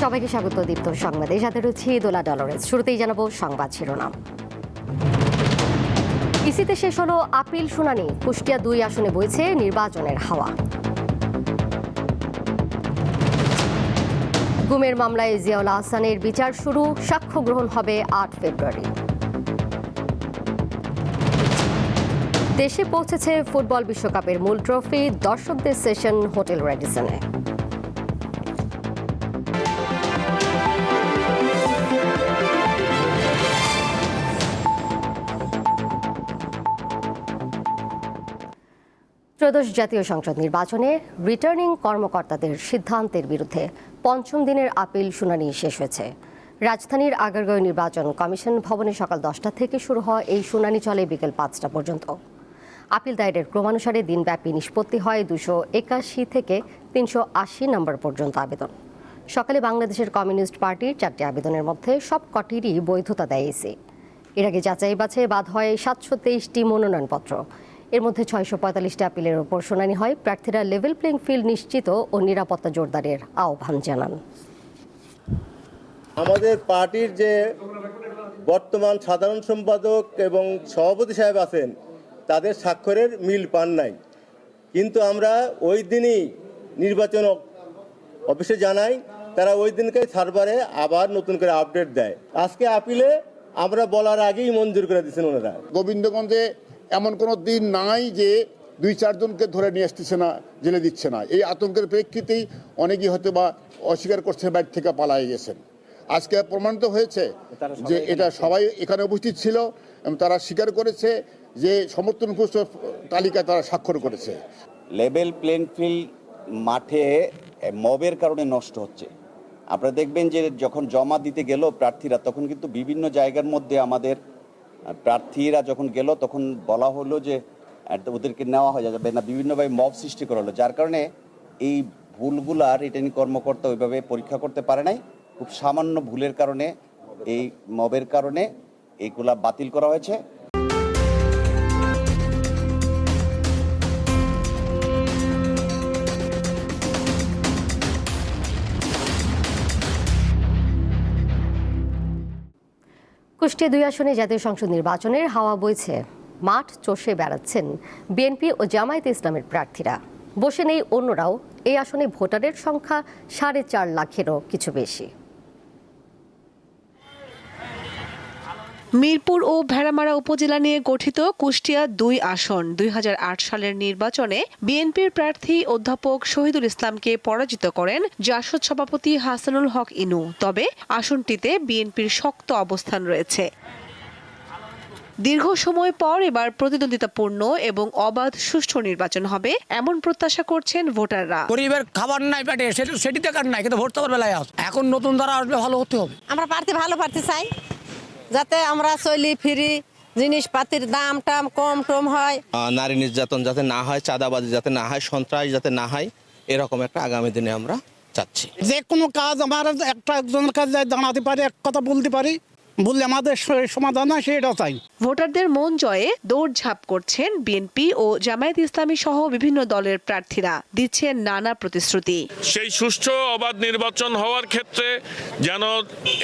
সবাইকে স্বাগত দীপ্ত সংবাদে। সাথে রয়েছে দোলা ডলরেস। শুরুতেই জানাবো সংবাদ শিরোনাম। ইসিতে শেষ হলো আপিল শুনানি। কুষ্টিয়া 2 আসনে বইছে নির্বাচনের হাওয়া। গুমের মামলায় জিয়াউল আহসানের বিচার শুরু, সাক্ষ্য গ্রহণ হবে 8 ফেব্রুয়ারি। দেশে পৌঁছেছে ফুটবল বিশ্বকাপের মূল ট্রফি, দর্শকদের সেশন হোটেল রেডিসনে। ত্রয়োদশ জাতীয় সংসদ নির্বাচনে রিটার্নিং কর্মকর্তাদের সিদ্ধান্তের বিরুদ্ধে 5ম দিনের আপিল শুনানি শেষ হয়েছে। রাজধানীর আগারগাঁও নির্বাচন কমিশন ভবনে সকাল 10টা থেকে শুরু হওয়া এই শুনানি চলে বিকেল 5টা পর্যন্ত। আপিল দায়েরের ক্রমানুসারে দিনব্যাপী নিষ্পত্তি হয় 281 থেকে 380 নম্বর পর্যন্ত আবেদন। সকালে বাংলাদেশের কমিউনিস্ট পার্টির 4টি আবেদনের মধ্যে সব কটিরই বৈধতা দেয় ইসি। এর আগে যাচাই বাছাই বাদ হয় 723টি মনোনয়নপত্র। এর মধ্যে 645টি আপিলের ওপর শুনানি হয়। প্রার্থীরা লেভেল প্লেইং ফিল্ড নিশ্চিত ও নিরাপত্তা জোরদারের আহ্বান জানান। আমাদের পার্টির যে বর্তমান সাধারণ সম্পাদক এবং সভাপতি সাহেব আছেন, তাদের স্বাক্ষরের মিল পান নাই, কিন্তু আমরা ওই দিনই নির্বাচন অফিসে জানাই, তারা ওই দিনকে সার্ভারে আবার নতুন করে আপডেট দেয়। আজকে আপিলে আমরা বলার আগেই মঞ্জুর করে দিচ্ছেন ওনারা। গোবিন্দগঞ্জে এমন কোনো দিন নাই যে 2-4 জনকে ধরে নিয়ে আসতেছে না, জেলে দিচ্ছে না। এই আতঙ্কের প্রেক্ষিতেই অনেকেই হয়তো বা অস্বীকার করছে, বাড়ি থেকে পালিয়ে গেছেন। আজকে প্রমাণিত হয়েছে যে এটা সবাই এখানে উপস্থিত ছিল এবং তারা স্বীকার করেছে যে সমর্থন তালিকায় তারা স্বাক্ষর করেছে। লেভেল প্লেইং ফিল্ড মাঠে মবের কারণে নষ্ট হচ্ছে। আপনারা দেখবেন যে যখন জমা দিতে গেল প্রার্থীরা, তখন কিন্তু বিভিন্ন জায়গার মধ্যে আমাদের প্রার্থীরা যখন গেল তখন বলা হলো যে ওদেরকে নেওয়া হয়ে যাবে না, বিভিন্নভাবে মব সৃষ্টি করা হলো, যার কারণে এই ভুলগুলা রিটার্নিং কর্মকর্তা ওইভাবে পরীক্ষা করতে পারে নাই। খুব সামান্য ভুলের কারণে, এই মবের কারণে এইগুলা বাতিল করা হয়েছে। কুষ্টিয়া 2 আসনে জাতীয় সংসদ নির্বাচনের হাওয়া বইছে। মাঠ চষে বেড়াচ্ছেন বিএনপি ও জামায়াতে ইসলামের প্রার্থীরা। বসে নেই অন্যরাও। এই আসনে ভোটারের সংখ্যা 4.5 লাখেরও কিছু বেশি। মিরপুর ও ভেড়ামারা উপজেলা নিয়ে গঠিত কুষ্টিয়া 2 আসন 2008 সালের নির্বাচনে বিএনপির প্রার্থী অধ্যাপক শহীদুল ইসলামকে পরাজিত করেন জাসদ সভাপতি হাসানুল হক ইনু। তবে আসনটিতে বিএনপির শক্ত অবস্থান রয়েছে। দীর্ঘ সময় পর এবার প্রতিদ্বন্দ্বিতাপূর্ণ এবং অবাধ সুষ্ঠু নির্বাচন হবে এমন প্রত্যাশা করছেন ভোটাররা। গরিবের খাবার নাই পেটে, সেটি দেখার নাই, কিন্তু ভোট দেওয়ার বেলায় এখন নতুন দ্বারা আসবে, ভালো হতে হবে। আমরা ভালো প্রার্থী চাই, যাতে আমরা চলি ফিরি, জিনিসপাতির দাম টাম কম টম হয়, নারী নির্যাতন যাতে না হয়, চাঁদাবাজি যাতে না হয়, সন্ত্রাস যাতে না হয়, এরকম একটা আগামী দিনে আমরা চাচ্ছি। যে কোনো কাজ আমার একজনের কাছে দাঁড়াতে পারি, এক কথা বলতে পারি, বললে আমাদের সমাধান হয়, সেটাও চাই। ভোটারদের মন জয়ে দৌড়ঝাঁপ করছেন বিএনপি ও জামায়াত ইসলামী সহ বিভিন্ন দলের প্রার্থীরা, দিচ্ছেন নানা প্রতিশ্রুতি। সেই সুষ্ঠু অবাধ নির্বাচন হওয়ার ক্ষেত্রে যেন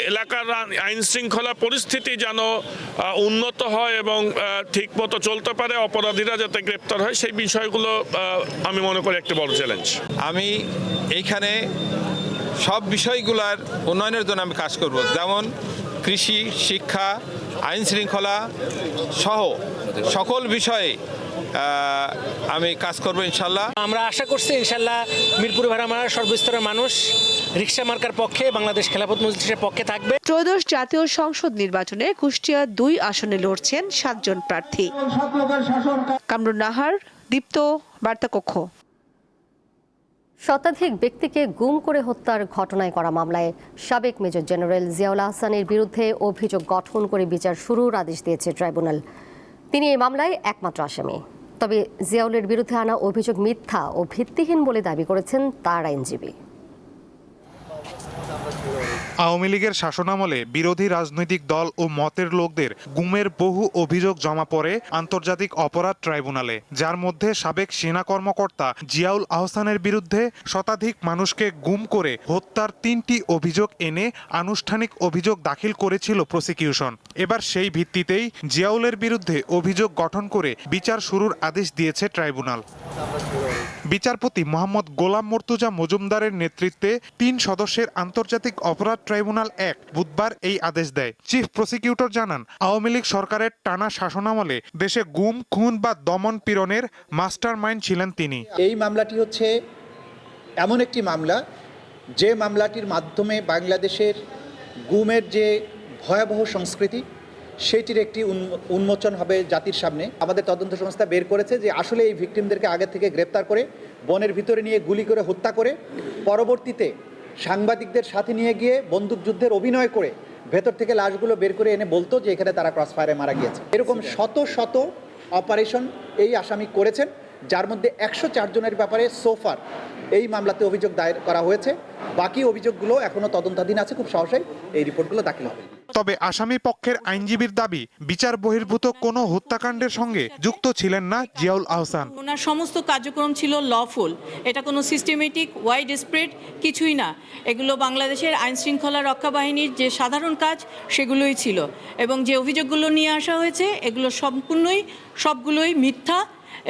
এলাকার আইন শৃঙ্খলা পরিস্থিতি যেন উন্নত হয় এবং ঠিক মতো চলতে পারে, অপরাধীরা যাতে গ্রেপ্তার হয়, সেই বিষয়গুলো আমি মনে করি একটা বড় চ্যালেঞ্জ। আমি এইখানে সব বিষয়গুলোর উন্নয়নের জন্য আমি কাজ করব, যেমন কৃষি, শিক্ষা, আইন শৃঙ্খলা সহ সকল বিষয়ে আমি কাজ করব ইনশাল্লাহ। আমরা আশা করছি ইনশাল্লাহ মিরপুর ভেড়ামারার সর্বস্তরের মানুষ রিকশা মার্কার পক্ষে, বাংলাদেশ খেলাফত মজলিসের পক্ষে থাকবে। ত্রয়োদশ জাতীয় সংসদ নির্বাচনে কুষ্টিয়া 2 আসনে লড়ছেন 7 জন প্রার্থী। কামরুন নাহার, দীপ্ত, বার্তাকক্ষ। শতাধিক ব্যক্তিকে গুম করে হত্যার ঘটনায় করা মামলায় সাবেক মেজর জেনারেল জিয়াউল আহসানের বিরুদ্ধে অভিযোগ গঠন করে বিচার শুরুর আদেশ দিয়েছে ট্রাইব্যুনাল। তিনি এই মামলায় একমাত্র আসামি। তবে জিয়াউলের বিরুদ্ধে আনা অভিযোগ মিথ্যা ও ভিত্তিহীন বলে দাবি করেছেন তার আইনজীবী। আওয়ামী লীগের শাসনামলে বিরোধী রাজনৈতিক দল ও মতের লোকদের গুমের বহু অভিযোগ জমা পড়ে আন্তর্জাতিক অপরাধ ট্রাইব্যুনালে, যার মধ্যে সাবেক সেনা কর্মকর্তা জিয়াউল আহসানের বিরুদ্ধে শতাধিক মানুষকে গুম করে হত্যার 3টি অভিযোগ এনে আনুষ্ঠানিক অভিযোগ দাখিল করেছিল প্রসিকিউশন। এবার সেই ভিত্তিতেই জিয়াউলের বিরুদ্ধে অভিযোগ গঠন করে বিচার শুরুর আদেশ দিয়েছে ট্রাইব্যুনাল। বিচারপতি মোহাম্মদ গোলাম মর্তুজা মজুমদারের নেতৃত্বে 3 সদস্যের আন্তর্জাতিক অপরাধ ট্রাইব্যুনাল 1 বুধবার এই আদেশ দেয়। চিফ প্রসিকিউটর জানান, আওয়ামী লীগ সরকারের টানা শাসনামলে দেশে গুম, খুন বা দমন পীড়নের মাস্টার মাইন্ড ছিলেন তিনি। এই মামলাটি হচ্ছে এমন একটি মামলা, যে মামলাটির মাধ্যমে বাংলাদেশের গুমের যে ভয়াবহ সংস্কৃতি সেটির একটি উন্মোচন হবে জাতির সামনে। আমাদের তদন্ত সংস্থা বের করেছে যে আসলে এই ভিকটিমদেরকে আগে থেকে গ্রেপ্তার করে বনের ভিতরে নিয়ে গুলি করে হত্যা করে পরবর্তীতে সাংবাদিকদের সাথে নিয়ে গিয়ে বন্দুকযুদ্ধের অভিনয় করে ভেতর থেকে লাশগুলো বের করে এনে বলতো যে এখানে তারা ক্রস ফায়ারে মারা গিয়েছে। এরকম শত শত অপারেশন এই আসামি করেছেন, যার মধ্যে 104 জনের ব্যাপারে সোফার এই মামলাতে অভিযোগ দায়ের করা হয়েছে। বাকি অভিযোগগুলো এখনো তদন্তাধীন আছে, খুব সহজেই এই রিপোর্টগুলো দাখিল হবে। তবে আসামি পক্ষের আইনজীবীর দাবি, বিচার বহির্ভূত কোনো হত্যাকাণ্ডের সঙ্গে যুক্ত ছিলেন না জিয়াউল আহসান। ওনার সমস্ত কার্যক্রম ছিল লফুল, এটা কোনো সিস্টেমেটিক ওয়াইড স্প্রেড কিছুই না। এগুলো বাংলাদেশের আইন শৃঙ্খলা রক্ষা বাহিনীর যে সাধারণ কাজ সেগুলোই ছিল, এবং যে অভিযোগগুলো নিয়ে আসা হয়েছে এগুলো সবগুলোই মিথ্যা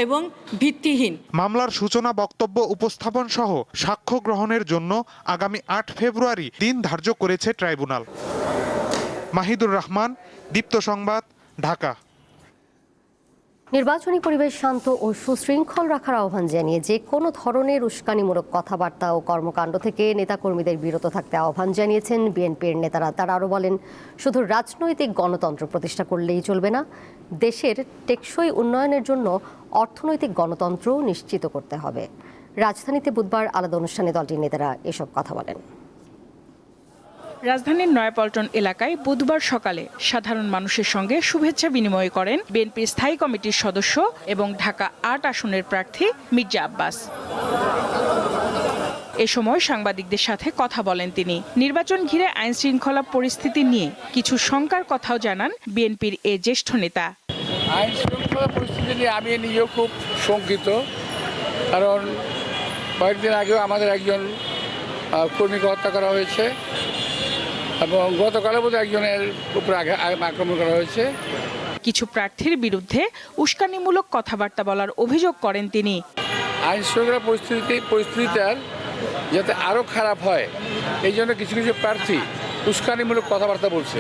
এবং ভিত্তিহীন। মামলার সূচনা বক্তব্য উপস্থাপন সহ সাক্ষ্য গ্রহণের জন্য আগামী 8 ফেব্রুয়ারি দিন ধার্য করেছে ট্রাইব্যুনাল। মাহিদুর রহমান, দীপ্ত সংবাদ, ঢাকা। নির্বাচনী পরিবেশ শান্ত ও সুশৃঙ্খল রাখার আহ্বান জানিয়ে যে কোনো ধরনের উস্কানিমূলক কথাবার্তা ও কর্মকাণ্ড থেকে নেতাকর্মীদের বিরত থাকতে আহ্বান জানিয়েছেন বিএনপির নেতারা। তারা আরও বলেন, শুধু রাজনৈতিক গণতন্ত্র প্রতিষ্ঠা করলেই চলবে না, দেশের টেকসই উন্নয়নের জন্য অর্থনৈতিক গণতন্ত্র নিশ্চিত করতে হবে। রাজধানীতে বুধবার আলাদা অনুষ্ঠানে দলটির নেতারা এসব কথা বলেন। রাজধানীর নয়াপল্টন এলাকায় বুধবার সকালে সাধারণ মানুষের সঙ্গে শুভেচ্ছা বিনিময় করেন বিএনপির স্থায়ী কমিটির সদস্য এবং ঢাকা 8 আসনের প্রার্থী মির্জা আব্বাস। এ সময় সাংবাদিকদের সাথে কথা বলেন তিনি। নির্বাচন ঘিরে আইন শৃঙ্খলা পরিস্থিতি নিয়ে কিছু শঙ্কার কথাও জানান বিএনপির এ জ্যেষ্ঠ নেতা। আইন শৃঙ্খলা পরিস্থিতি নিয়ে আমি নিজেও খুব শঙ্কিত, কারণ কয়েকদিন আগেও আমাদের একজন কর্মীকে হত্যা করা হয়েছে এবং গতকালও বোধহয় একজনের উপরে আক্রমণ করা হয়েছে। কিছু প্রার্থীর বিরুদ্ধে উস্কানিমূলক কথাবার্তা বলার অভিযোগ করেন তিনি। আইন শৃঙ্খলা পরিস্থিতিটা যাতে আরও খারাপ হয় এই জন্য কিছু কিছু প্রার্থী উস্কানিমূলক কথাবার্তা বলছে।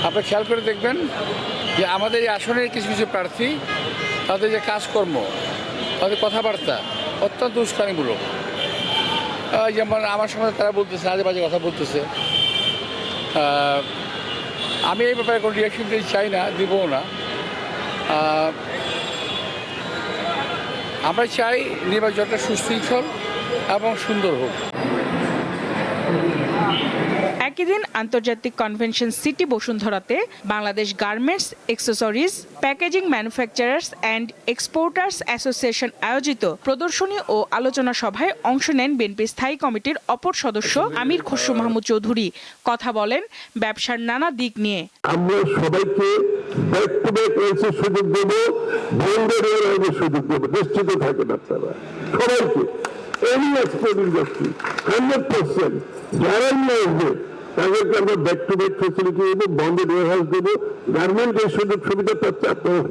আপনি খেয়াল করে দেখবেন যে আমাদের এই আসনের কিছু কিছু প্রার্থী, তাদের যে কাজকর্ম, তাদের কথাবার্তা অত্যন্ত উস্কানিমূলক। যেমন আমার সঙ্গে তারা বলতেছে, আজে বাজে কথা বলতেছে। আমি এই ব্যাপারে কোনো রিয়াকশন দিতে চাই না, দিবও না। আমরা চাই নির্বাচনটা সুশৃঙ্খল এবং সুন্দর হোক। একই দিন আন্তর্জাতিক কনভেনশন সিটি বসুন্ধরাতে Bangladesh garments, accessories, packaging manufacturers and exporters association আয়োজিত প্রদর্শনী ও আলোচনা সভায় অংশ নেন বিএনপির স্থায়ী কমিটির অপর সদস্য আমির খসরু মাহমুদ চৌধুরী। কথা বলেন ব্যবসার নানা দিক নিয়ে। আমরা সবাইকে ব্যাক টু ব্যাক সুযোগ দেব, সুযোগ দেব, নিশ্চিত থাকেন আপনারা সবাইকে। এনি এক্সপোর্ট ইন্ডাস্ট্রি 100% যারা নিয়ে আসবে তাদেরকে আমরা ব্যাক টু ব্যাক ফেসিলিটি দেবো, বন্ডেড ওয়ারহাউস দেবো। গার্মেন্ট এই সুযোগ সুবিধা পাচ্ছে, আপনারা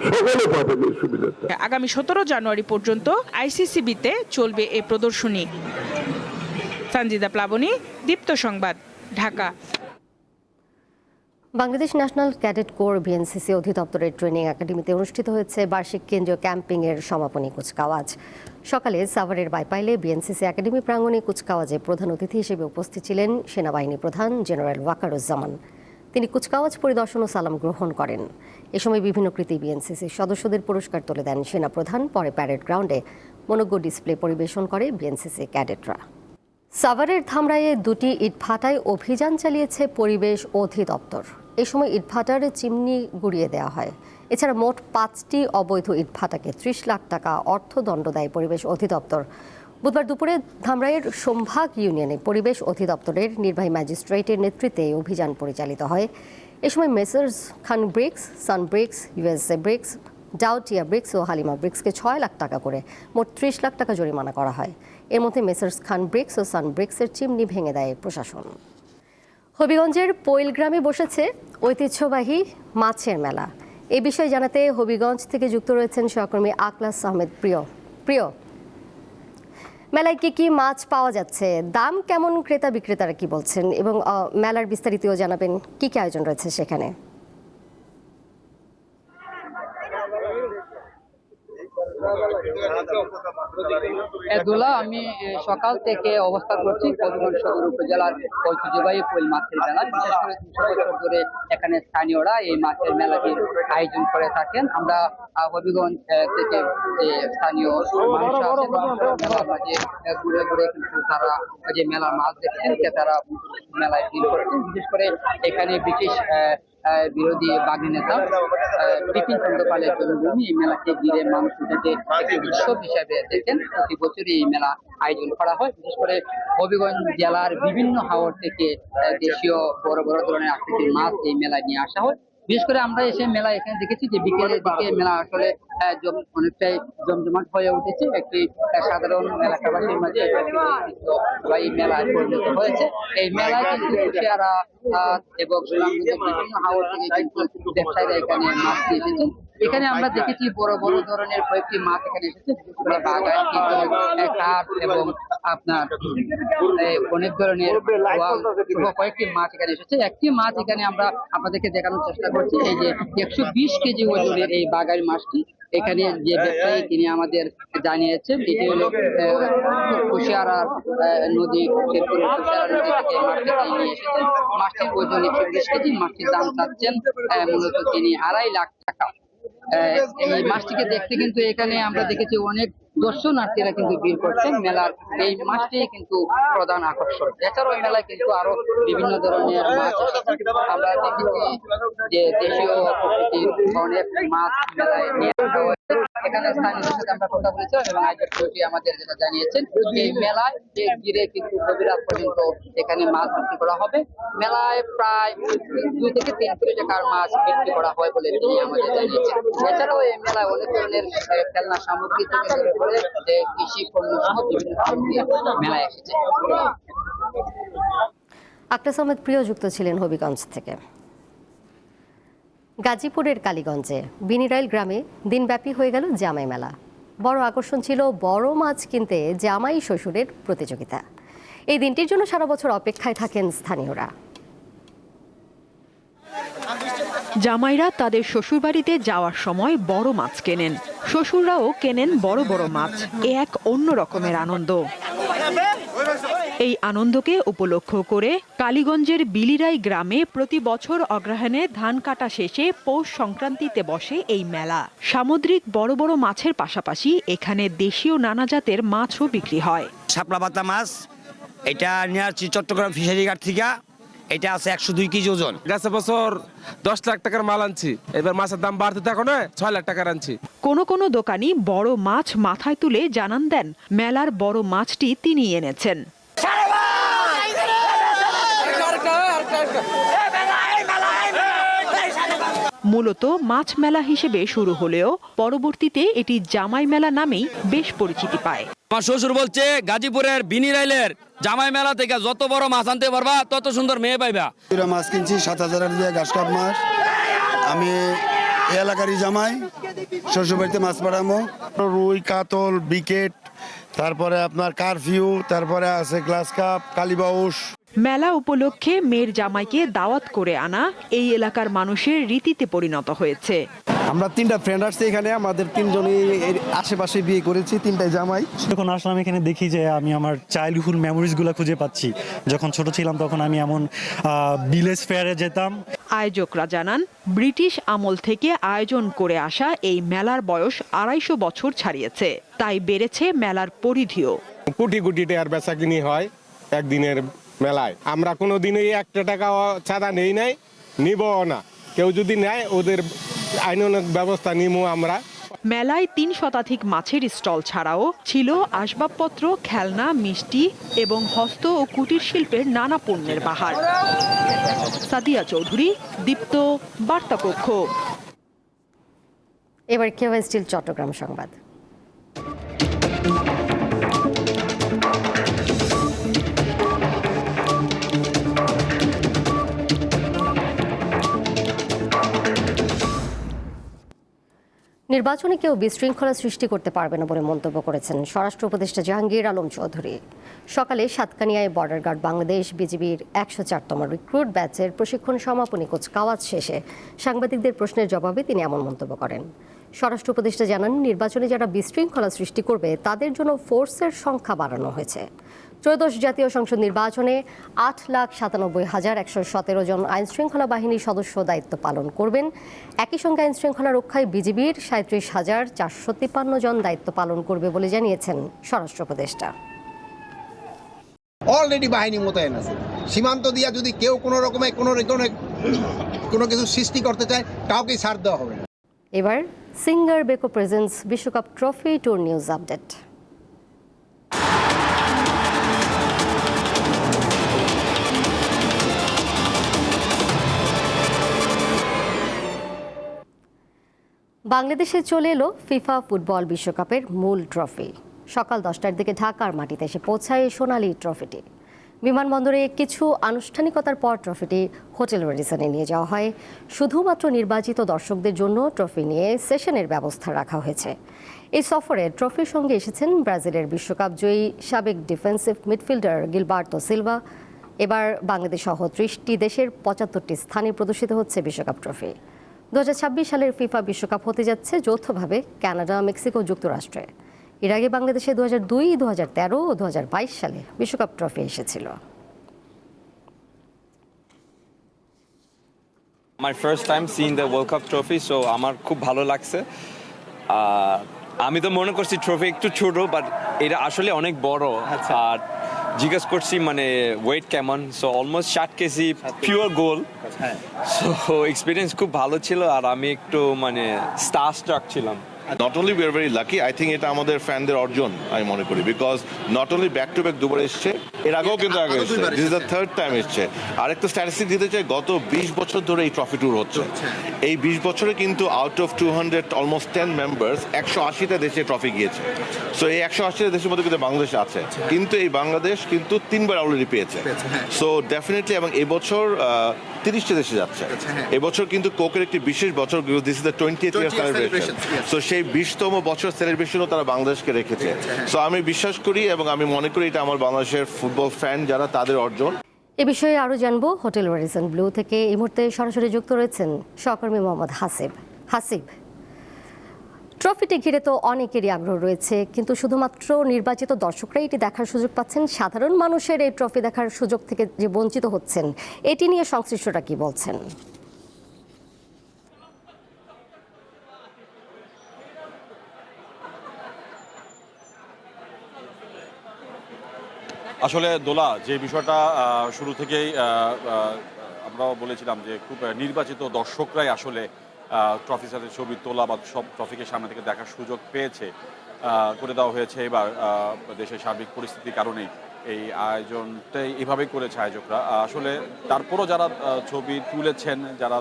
সকলে পাবেন এই সুবিধাটা। আগামী 17 জানুয়ারি পর্যন্ত আইসিসিবিতে চলবে এই প্রদর্শনী। সঞ্জিদা প্লাবনী, দীপ্ত সংবাদ, Dhaka. Bangladesh national cadet corps BNCC অধিদপ্তরের ট্রেনিং একাডেমিতে অনুষ্ঠিত হয়েছে বার্ষিক কেন্দ্রীয় ক্যাম্পিংয়ের সমাপনী কুচকাওয়াজ। সকালে সাভারের বাইপাইলে বিএনসিসি একাডেমি প্রাঙ্গণে কুচকাওয়াজে প্রধান অতিথি হিসেবে উপস্থিত ছিলেন সেনাবাহিনী প্রধান জেনারেল ওয়াকারুজ্জামান। তিনি কুচকাওয়াজ পরিদর্শন ও সালাম গ্রহণ করেন। এ সময় বিভিন্ন কৃতি বিএনসিসি সদস্যদের পুরস্কার তুলে দেন সেনাপ্রধান। পরে প্যারেড গ্রাউন্ডে মনোজ্ঞ ডিসপ্লে পরিবেশন করে বিএনসিসি ক্যাডেটরা। সাভারের ধামরাইয়ে 2টি ইটভাটায় অভিযান চালিয়েছে পরিবেশ অধিদপ্তর। এ সময় ইটভাটার চিমনি গুড়িয়ে দেওয়া হয়। এছাড়া মোট 5টি অবৈধ ইটভাটাকে 30 লাখ টাকা অর্থদণ্ড দেয় পরিবেশ অধিদপ্তর। বুধবার দুপুরে ধামরাইয়ের সম্ভাগ ইউনিয়নে পরিবেশ অধিদপ্তরের নির্বাহী ম্যাজিস্ট্রেটের নেতৃত্বে অভিযান পরিচালিত হয়। এ সময় messrs Khan bricks, sun bricks, USA bricks, Dautia bricks ও হালিমা ব্রিক্সকে ৬ লাখ টাকা করে মোট ৩০ লাখ টাকা জরিমানা করা হয়। এর মধ্যে মেসার্স খান ব্রিক্স ও সান ব্রিক্সের চিমনি ভেঙে দেয় প্রশাসন। হবিগঞ্জের পৈল গ্রামে বসেছে ঐতিহ্যবাহী মাছের মেলা। এই বিষয়ে জানাতে হবিগঞ্জ থেকে যুক্ত রয়েছেন সহকর্মী আকলাস আহমেদ। প্রিয়, মেলায় কি মাছ পাওয়া যাচ্ছে, দাম কেমন, ক্রেতা বিক্রেতারা কি বলছেন এবং মেলার বিস্তারিতও জানাবেন, কি আয়োজন রয়েছে সেখানে? আমি সকাল থেকে অবস্থান করছি হবিগঞ্জ সদর উপজেলার ঐতিহ্যবাহী পৈল মাছের মেলা। বিশেষ করে 200 বছর ধরে এখানে স্থানীয়রা এই মাছের মেলাটির আয়োজন করে থাকেন। আমরা হবিগঞ্জ থেকে স্থানীয় মেলার মাঝে ঘুরে ঘুরে কিন্তু তারা যে মেলার মাছ দেখছেন তারা মেলায় ভিড় করেছেন। বিশেষ করে এখানে ব্রিটিশ বিরোধী বাগ্মী নেতা বিপিন চন্দ্র পালের জন্মভূমি এই মেলাকে ঘিরে মানুষ এটাকে একটি উৎসব হিসাবে দেখেন। প্রতি বছরই এই মেলা আয়োজন করা হয়। বিশেষ করে হবিগঞ্জ জেলার বিভিন্ন হাওর থেকে দেশীয় বড় বড় ধরনের আকৃতির মাছ এই মেলায় নিয়ে আসা হয়। বিশেষ করে আমরা এসে মেলা এখানে দেখেছি যে বিকেলের দিকে মেলা আসলে অনেকটাই জমজমাট হয়ে উঠেছে। একটি সাধারণ এলাকাবাসীর মাঝে এই মেলায় পরিণত হয়েছে। এই মেলায় কিন্তু কুশিয়ারা এবং বিভিন্ন হাওর থেকে কিন্তু ব্যবসায়ীরা এখানে মাছ নিয়ে এসেছেন। এখানে আমরা দেখেছি বড় বড় ধরনের কয়েকটি মাছ এখানে এসেছে, বাগান, কাঠ এবং আপনার অনেক ধরনের কয়েকটি মাছ এখানে এসেছে। একটি মাছ এখানে আমরা আপনাদেরকে দেখানোর চেষ্টা করছি। এই যে 120 কেজি ওজনের এই বাগাই মাছটি এখানে যে ব্যবসায়ী তিনি আমাদের জানিয়েছেন এটি হলো কুশিয়ারা নদী থেকে মাছটি নিয়ে এসেছেন। মাছটির ওজন 120 কেজি। মাছটির দাম চাচ্ছেন মূলত তিনি 2.5 লাখ টাকা। এই মাছটিকে দেখতে কিন্তু এখানে আমরা দেখেছি অনেক দর্শনার্থীরা কিন্তু ভিড় করছেন। মেলার এই মাছটি কিন্তু প্রধান আকর্ষণ। এছাড়াও এই মেলায় কিন্তু আরো বিভিন্ন ধরনের মাছ আমরা দেখেছি যে দেশীয় প্রকৃতির অনেক মাছ মেলায় নিয়ে আসা হয়েছে। এখানে স্থানীয়দের সাথে আমরা কথা বলেছিলাম এবং আয়োজক কমিটি আমাদের যেটা জানিয়েছেন এই মেলায় ঘিরে কিন্তু গভীরাত পর্যন্ত এখানে মাছ বিক্রি করা হবে। মেলায় প্রায় 2 থেকে 3 কোটি টাকার মাছ বিক্রি করা হয় বলে তিনি আমাদের জানিয়েছেন। এছাড়াও এই মেলায় অনেক ধরনের খেলনা সামগ্রী থেকে শুরু করে কৃষি পণ্য সহ বিভিন্ন সামগ্রী মেলায় এসেছে। আকলাস আহমেদ প্রিয় যুক্ত ছিলেন হবিগঞ্জ থেকে। গাজীপুরের কালীগঞ্জে বিনিরাইল গ্রামে দিনব্যাপী হয়ে গেল জামাই মেলা। বড় আকর্ষণ ছিল বড় মাছ কিনতে জামাই শ্বশুরের প্রতিযোগিতা। এই দিনটির জন্য সারা বছর অপেক্ষায় থাকেন স্থানীয়রা। জামাইরা তাদের শ্বশুরবাড়িতে যাওয়ার সময় বড় মাছ কেনেন, শ্বশুররাও কেনেন বড় বড় মাছ। এ এক অন্য রকমের আনন্দ। এই আনন্দকে উপলক্ষ করে কালীগঞ্জের বিলিরাই গ্রামে প্রতি বছর অগ্রহায়ণে ধান কাটা শেষে পৌষ সংক্রান্তিতে বসে এই মেলা। সামুদ্রিক বড় বড় মাছের পাশাপাশি এখানে দেশীয় নানা জাতের মাছও বিক্রি হয়। শাপলা পাতা মাছ এটা নিয়ে আসছি চট্টগ্রাম ফিশারি ঘাট থেকে। এটা আছে 102 কেজি ওজন। গত বছর 10 লাখ টাকার মাল আনছি, এবার মাছের দাম বাড়তে থাকো না 6 লাখ টাকার আনছি। কোনো দোকানি বড় মাছ মাথায় তুলে জানান দেন মেলার বড় মাছটি তিনি এনেছেন। মূলত মাছ মেলা হিসেবে শুরু হলেও পরবর্তীতে এটি জামাই মেলা নামেই বেশ পরিচিতি পায়। আমার শ্বশুর বলছে গাজীপুরের বিনিরাইলের জামাই মেলা থেকে যত বড় মাছ আনতে পারবা তত সুন্দর মেয়ে পাইবা। মাছ কিনছি 7,000 দিয়ে ঘাস কাপ মাছ। আমি এই এলাকারই জামাই, শ্বশুরবাড়িতে মাছ পাঠাবো। রুই, কাতল, বিকেট, তারপরে আপনার কারফিউ, তারপরে আছে গ্লাস কাপ, কালীবাউস। মেলা উপলক্ষে মেয়ের জামাইকে দাওয়াত করে আনা এই এলাকার মানুষের রীতিতে পরিণত হয়েছে। আমরা 3টা ফ্রেন্ড আসছি এখানে, আমাদের 3জনই আশেপাশে বিয়ে করেছি, 3টাই জামাই। যখন আসলাম এখানে দেখি যে আমি আমার চাইল্ডহুড মেমোরিজগুলো খুঁজে পাচ্ছি। যখন ছোট ছিলাম তখন আমি এমন ভিলেজ ফেয়ারে যেতাম। আয়োজকরা জানান ব্রিটিশ আমল থেকে আয়োজন করে আসা এই মেলার বয়স 250 বছর ছাড়িয়েছে, তাই বেড়েছে মেলার পরিধিও। কোটি কোটি টাকার বেচাকিনি হয় একদিনের মেলায়। আমরা কোনোদিনই 1 টাকা চাঁদা নেই নাই, নিবও না। কেউ যদি নেয় ওদের আইনানুগ ব্যবস্থা নিবো আমরা। মেলায় ৩ শতাধিক মাছের স্টল ছাড়াও ছিল আসবাবপত্র, খেলনা, মিষ্টি এবং হস্ত ও কুটির শিল্পের নানা পণ্যের বাহার। সাদিয়া চৌধুরী, দীপ্ত, বার্তাকক্ষ। এবার কেওয়াই স্টিল চট্টগ্রাম সংবাদ। নির্বাচনে কেউ বিশৃঙ্খলা সৃষ্টি করতে পারবে না বলে মন্তব্য করেছেন স্বরাষ্ট্র উপদেষ্টা জাহাঙ্গীর আলম চৌধুরী। সকালে সাতকানিয়ায় বর্ডার গার্ড বাংলাদেশ বিজিবির ১০৪তম রিক্রুট ব্যাচের প্রশিক্ষণ সমাপনী কুচকাওয়াজ শেষে সাংবাদিকদের প্রশ্নের জবাবে তিনি এমন মন্তব্য করেন। স্বরাষ্ট্র উপদেষ্টা জানান, নির্বাচনে যারা বিশৃঙ্খলা সৃষ্টি করবে তাদের জন্য ফোর্সের সংখ্যা বাড়ানো হয়েছে। ত্রয়োদশ জাতীয় সংসদ নির্বাচনে ৮,৯৭,১১৭ জন আইনশৃঙ্খলা বাহিনীর সদস্য দায়িত্ব পালন করবেন। একই সঙ্গে আইনশৃঙ্খলা রক্ষায় বিজিবির ৩৭,৪৫৩ জন দায়িত্ব পালন করবে বলে জানিয়েছেন স্বরাষ্ট্র উপদেষ্টা। অলরেডি বাহিনী মোতায়েন আছে। সীমান্ত দিয়া যদি কেউ কোনো রকমে কোনো কিছু সৃষ্টি করতে চায়, কাউকেই ছাড় দেওয়া হবে না। এবার সিঙ্গার বেকো প্রেজেন্স বিশ্বকাপ ট্রফি ট্যুর নিউজ আপডেট। বাংলাদেশে চলে এলো ফিফা ফুটবল বিশ্বকাপের মূল ট্রফি। সকাল 10টার দিকে ঢাকার মাটিতে এসে পৌঁছায় সোনালী ট্রফিটি। বিমানবন্দরে কিছু আনুষ্ঠানিকতার পর ট্রফিটি হোটেল রেডিসনে নিয়ে যাওয়া হয়। শুধুমাত্র নির্বাচিত দর্শকদের জন্য ট্রফি নিয়ে সেশনের ব্যবস্থা রাখা হয়েছে। এই সফরে ট্রফির সঙ্গে এসেছেন ব্রাজিলের বিশ্বকাপ জয়ী সাবেক ডিফেন্সিভ মিডফিল্ডার গিলবার্তো সিলভা। এবার বাংলাদেশ সহ 30টি দেশের 75টি স্থানে প্রদর্শিত হচ্ছে বিশ্বকাপ ট্রফি। 2026 সালের ফিফা বিশ্বকাপ হতে যাচ্ছে যৌথভাবে কানাডা, মেক্সিকো, যুক্তরাষ্ট্রে। এর আগে বাংলাদেশে 2002, 2013 ও 2022 সালে বিশ্বকাপ ট্রফি এসেছিল। My first time seeing the World Cup trophy, so আমার খুব ভালো লাগছে। আমি তো মনে করছি ট্রফি একটু ছোট, বাট এটা আসলে অনেক বড়। আর জিজ্ঞেস করছি মানে ওয়েট কেমন, সো অলমোস্ট 60 কেজি পিওর গোল। সো এক্সপিরিয়েন্স খুব ভালো ছিল, আর আমি একটু মানে স্টারস্ট্রাক ছিলাম। Not only we are very lucky, I think এটা আমাদের ফ্যানদের অর্জন আমি মনে করি, because not only back to back দুবার এসছে, এর আগেও কিন্তু আগে এসছে, this is the third time এসছে। আরেকটা স্ট্যাটিস্টিক দিতে চাই, গত 20 বছর ধরে এই ট্রফি ট্যুর হচ্ছে। এই 20 বছরে কিন্তু আউট অফ 200 অলমোস্ট 10 মেম্বার্স 180টা দেশে ট্রফি গিয়েছে। সো এই 180টা দেশের মধ্যে কিন্তু বাংলাদেশ আছে, কিন্তু এই বাংলাদেশ কিন্তু 3বার অলরেডি পেয়েছে। সো ডেফিনেটলি, এবং এবছর 30টা দেশে যাচ্ছে। এবছর কিন্তু কোকের একটি বিশেষ বছর, this is the 20th year celebration. So সেই 20তম বছর সেলিব্রেশনও তারা বাংলাদেশকে রেখেছে। সো আমি বিশ্বাস করি এবং আমি মনে করি এটা আমার বাংলাদেশের ফুটবল ফ্যান যারা, তাদের অর্জন। এ বিষয়ে আরও জানবো হোটেল রেডিসন ব্লু থেকে এই মুহূর্তে সরাসরি যুক্ত রয়েছেন সহকর্মী মোহাম্মদ হাসিব। ট্রফিটি ঘিরে তো অনেকেরই আগ্রহ রয়েছে, কিন্তু শুধুমাত্র নির্বাচিত দর্শকরাই এটি দেখার সুযোগ পাচ্ছেন। সাধারণ মানুষের এই ট্রফি দেখার সুযোগ থেকে যে বঞ্চিত হচ্ছেন, এটি নিয়ে সংশ্লিষ্টরা কি বলছেন? আসলে দোলা, যে বিষয়টা শুরু থেকেই আমরাও বলেছিলাম যে খুব নির্বাচিত দর্শকরাই আসলে ট্রফির সাথে ছবি তোলা বা সব ট্রফিকে সামনে থেকে দেখার সুযোগ পেয়েছে, করে দেওয়া হয়েছে। এবার দেশের সার্বিক পরিস্থিতির কারণেই এই আয়োজনটাই এভাবেই করেছে আয়োজকরা। আসলে তারপরও যারা ছবি তুলেছেন, যারা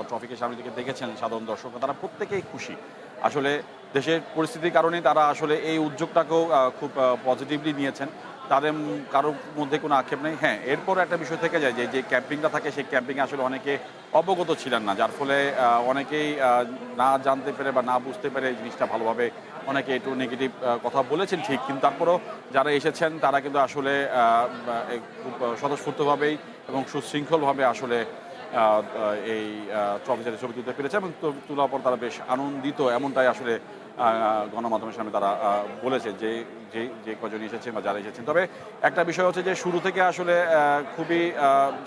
ট্রফিকে সামনে থেকে দেখেছেন সাধারণ দর্শকরা, তারা প্রত্যেকেই খুশি। আসলে দেশের পরিস্থিতির কারণেই তারা আসলে এই উদ্যোগটাকেও খুব পজিটিভলি নিয়েছেন। তাদের কারোর মধ্যে কোনো আক্ষেপ নেই। হ্যাঁ, এরপর একটা বিষয় থেকে যায় যে ক্যাম্পিংটা থাকে, সেই ক্যাম্পিংয়ে আসলে অনেকে অবগত ছিলেন না, যার ফলে অনেকেই না জানতে পেরে বা না বুঝতে পেরে জিনিসটা ভালোভাবে অনেকে একটু নেগেটিভ কথা বলেছেন ঠিক, কিন্তু তারপরও যারা এসেছেন তারা কিন্তু আসলে খুব স্বতঃস্ফূর্তভাবেই এবং সুশৃঙ্খলভাবে আসলে এই ট্রফির সাথে ছবি তুলতে পেরেছে, এবং তোলার পর তারা বেশ আনন্দিত, এমনটাই আসলে গণমাধ্যমের সামনে তারা বলেছে যে যে কজন এসেছেন বা যারা এসেছেন। তবে একটা বিষয় হচ্ছে যে শুরু থেকে আসলে খুবই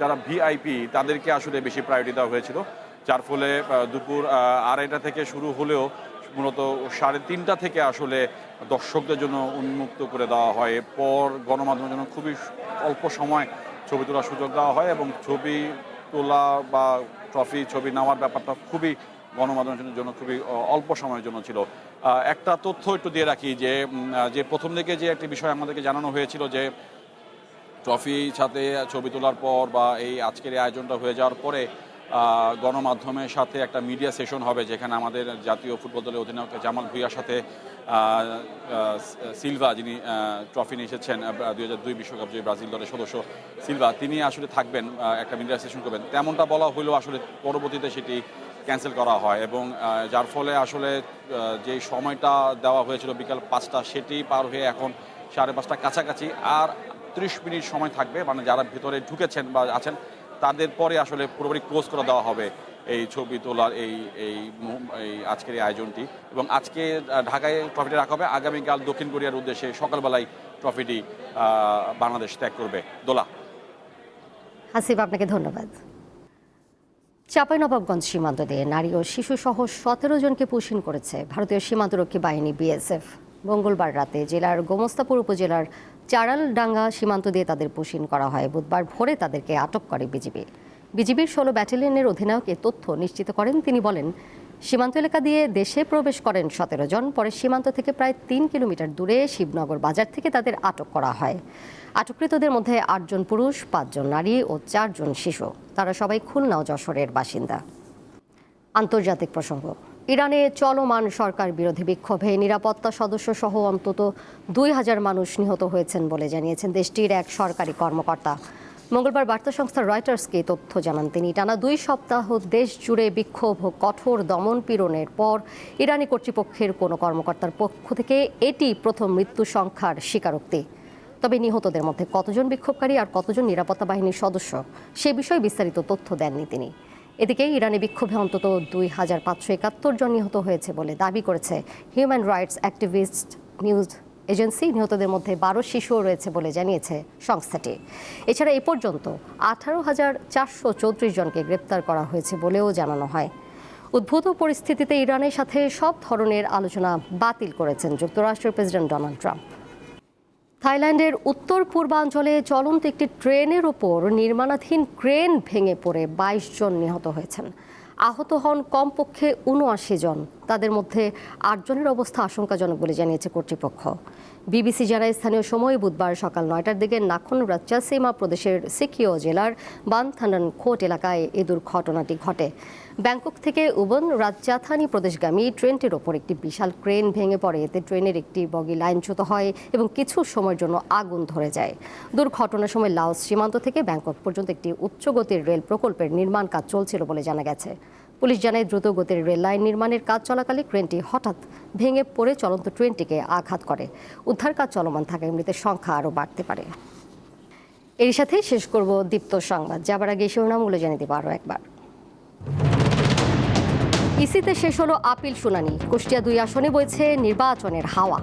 যারা ভিআইপি তাদেরকে আসলে বেশি প্রায়োরিটি দেওয়া হয়েছিল, যার ফলে দুপুর 2:30টা থেকে শুরু হলেও মূলত 3:30 থেকে আসলে দর্শকদের জন্য উন্মুক্ত করে দেওয়া হয়। এরপর গণমাধ্যমের জন্য খুবই অল্প সময় ছবি তোলার সুযোগ দেওয়া হয়, এবং ছবি তোলা বা ছবি নেওয়ার ব্যাপারটা খুবই গণমাধ্যমের জন্য খুবই অল্প সময়ের জন্য ছিল। একটা তথ্য একটু দিয়ে রাখি যে প্রথম দিকে যে একটি বিষয় আমাদেরকে জানানো হয়েছিল যে ট্রফি সাথে ছবি তোলার পর বা এই আজকের এই আয়োজনটা হয়ে যাওয়ার পরে গণমাধ্যমের সাথে একটা মিডিয়া সেশন হবে, যেখানে আমাদের জাতীয় ফুটবল দলের অধিনায়ক জামাল ভুঁইয়ার সাথে সিলভা, যিনি ট্রফি নিয়ে এসেছেন 2002 বিশ্বকাপ যে ব্রাজিল দলের সদস্য সিলভা, তিনি আসলে থাকবেন, একটা মিডিয়া সেশন করবেন। তেমনটা বলা হলেও আসলে পরবর্তীতে সেটি ক্যান্সেল করা হয় এবং যার ফলে আসলে যে সময়টা দেওয়া হয়েছিল বিকাল 5টা সেটি পার হয়ে এখন 5:30 কাছাকাছি। আর 30 মিনিট সময় থাকবে, মানে যারা ভিতরে ঢুকেছেন বা আছেন তাদের পরে আসলে পুরোপুরি ক্লোজ করে দেওয়া হবে এই ছবি তোলার এই আজকের এই আয়োজনটি। এবং আজকে ঢাকায় ট্রফিটি রাখা হবে, আগামীকাল দক্ষিণ কোরিয়ার উদ্দেশ্যে সকালবেলায় ট্রফিটি বাংলাদেশ ত্যাগ করবে। দোলা। হাসিব, আপনাকে ধন্যবাদ। চাঁপাইনবাবগঞ্জ সীমান্ত দিয়ে নারী ও শিশু সহ 17 জনকে পুশিন করেছে ভারতীয় সীমান্তরক্ষী বাহিনী বিএসএফ। মঙ্গলবার রাতে জেলার গোমস্তাপুর উপজেলার চারালডাঙ্গা সীমান্ত দিয়ে তাদের পুশিন করা হয়। বুধবার ভোরে তাদেরকে আটক করে বিজিবির 16 ব্যাটালিয়নের অধিনায়ক এ তথ্য নিশ্চিত করেন। তিনি বলেন, সীমান্ত এলাকা দিয়ে দেশে প্রবেশ করেন 17 জন। পরে সীমান্ত থেকে প্রায় 3 কিলোমিটার দূরে শিবনগর বাজার থেকে তাদের আটক করা হয়। আটককৃতদের মধ্যে 8 জন পুরুষ, 5 জন নারী ও 4 জন শিশু। তারা সবাই খুলনা ও যশোরের বাসিন্দা। আন্তর্জাতিক প্রসঙ্গ। ইরানে চলমান সরকার বিরোধী বিক্ষোভে নিরাপত্তা সদস্য সহ অন্তত 2000 মানুষ নিহত হয়েছেন বলে জানিয়েছেন দেশটির এক সরকারি কর্মকর্তা। মঙ্গলবার বার্তা সংস্থা রয়টার্সকে তথ্য জানান তিনি। টানা 2 সপ্তাহ দেশ জুড়ে বিক্ষোভ ও কঠোর দমন পীড়নের পর ইরানি কর্তৃপক্ষের কোনো কর্মকর্তার পক্ষ থেকে এটি প্রথম মৃত্যু সংখ্যার স্বীকারোক্তি। তবে নিহতদের মধ্যে কতজন বিক্ষোভকারী আর কতজন নিরাপত্তা বাহিনীর সদস্য সে বিষয়ে বিস্তারিত তথ্য দেননি তিনি। এদিকে ইরানি বিক্ষোভে অন্তত 2571 জন নিহত হয়েছে বলে দাবি করেছে human rights activist news agency. নিহতদের মধ্যে 12 শিশুও রয়েছে বলে জানিয়েছে সংস্থাটি। এছাড়া এ পর্যন্ত 18,434 জনকে গ্রেপ্তার করা হয়েছে বলেও জানানো হয়। উদ্ভূত পরিস্থিতিতে ইরানের সাথে সব ধরনের আলোচনা বাতিল করেছেন যুক্তরাষ্ট্রের প্রেসিডেন্ট ডোনাল্ড ট্রাম্প। থাইল্যান্ডের উত্তর পূর্বাঞ্চলে চলন্ত একটি ট্রেনের ওপর নির্মাণাধীন ক্রেন ভেঙে পড়ে 22 জন নিহত হয়েছেন। আহত হন কমপক্ষে 79 জন। তাদের মধ্যে 8 জনের অবস্থা আশঙ্কাজনক বলে জানিয়েছে কর্তৃপক্ষ। বিবিসি জানায়, স্থানীয় সময় বুধবার সকাল 9টার দিকে নাখন রাজ্যাসীমা প্রদেশের সিকিও জেলার বানথানন খোট এলাকায় এই দুর্ঘটনাটি ঘটে। ব্যাংকক থেকে উবন রাজ্যাথানি প্রদেশগামী ট্রেনটির ওপর একটি বিশাল ক্রেন ভেঙে পড়ে। এতে ট্রেনের একটি বগি লাইনচ্যুত হয় এবং কিছু সময়ের জন্য আগুন ধরে যায়। দুর্ঘটনার সময় লাওস সীমান্ত থেকে ব্যাংকক পর্যন্ত একটি উচ্চগতির রেল প্রকল্পের নির্মাণ কাজ চলছিল বলে জানা গেছে। পুলিশ জানায়, দ্রুত গতির রেল লাইন নির্মাণের কাজ চলাকালে ক্রেনটি হঠাৎ ভেঙে পড়ে চলন্ত ট্রেনটিকে আঘাত করে। উদ্ধার কাজ চলমান থাকায় মৃতের সংখ্যা আরও বাড়তে পারে। এর সাথে শেষ করব দীপ্ত সংবাদ। যাবার আগে শিরোনামগুলো জানিয়ে দেব আরও একবার। ইসিতে শেষ হলো আপিল শুনানি। কুষ্টিয়া 2 আসনে বইছে নির্বাচনের হাওয়া।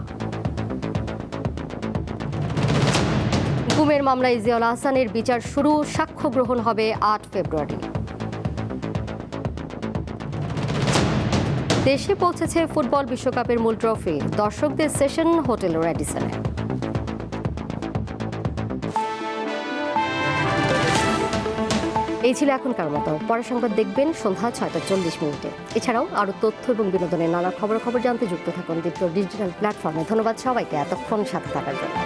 গুমের মামলায় জিয়াউল আহসানের বিচার শুরু। সাক্ষ্য গ্রহণ হবে 8 ফেব্রুয়ারি। দেশে পৌঁছেছে ফুটবল বিশ্বকাপের মূল ট্রফি। দর্শকদের সেশন হোটেল রেডিসনে। এই ছিল এখনকার মতো। পরের সংবাদ দেখবেন সন্ধ্যা 6:40 এছাড়াও আরও তথ্য এবং বিনোদনের নানা খবর জানতে যুক্ত থাকুন দীপ্ত ডিজিটাল প্ল্যাটফর্মে। ধন্যবাদ সবাইকে এতক্ষণ সাথে থাকার জন্য।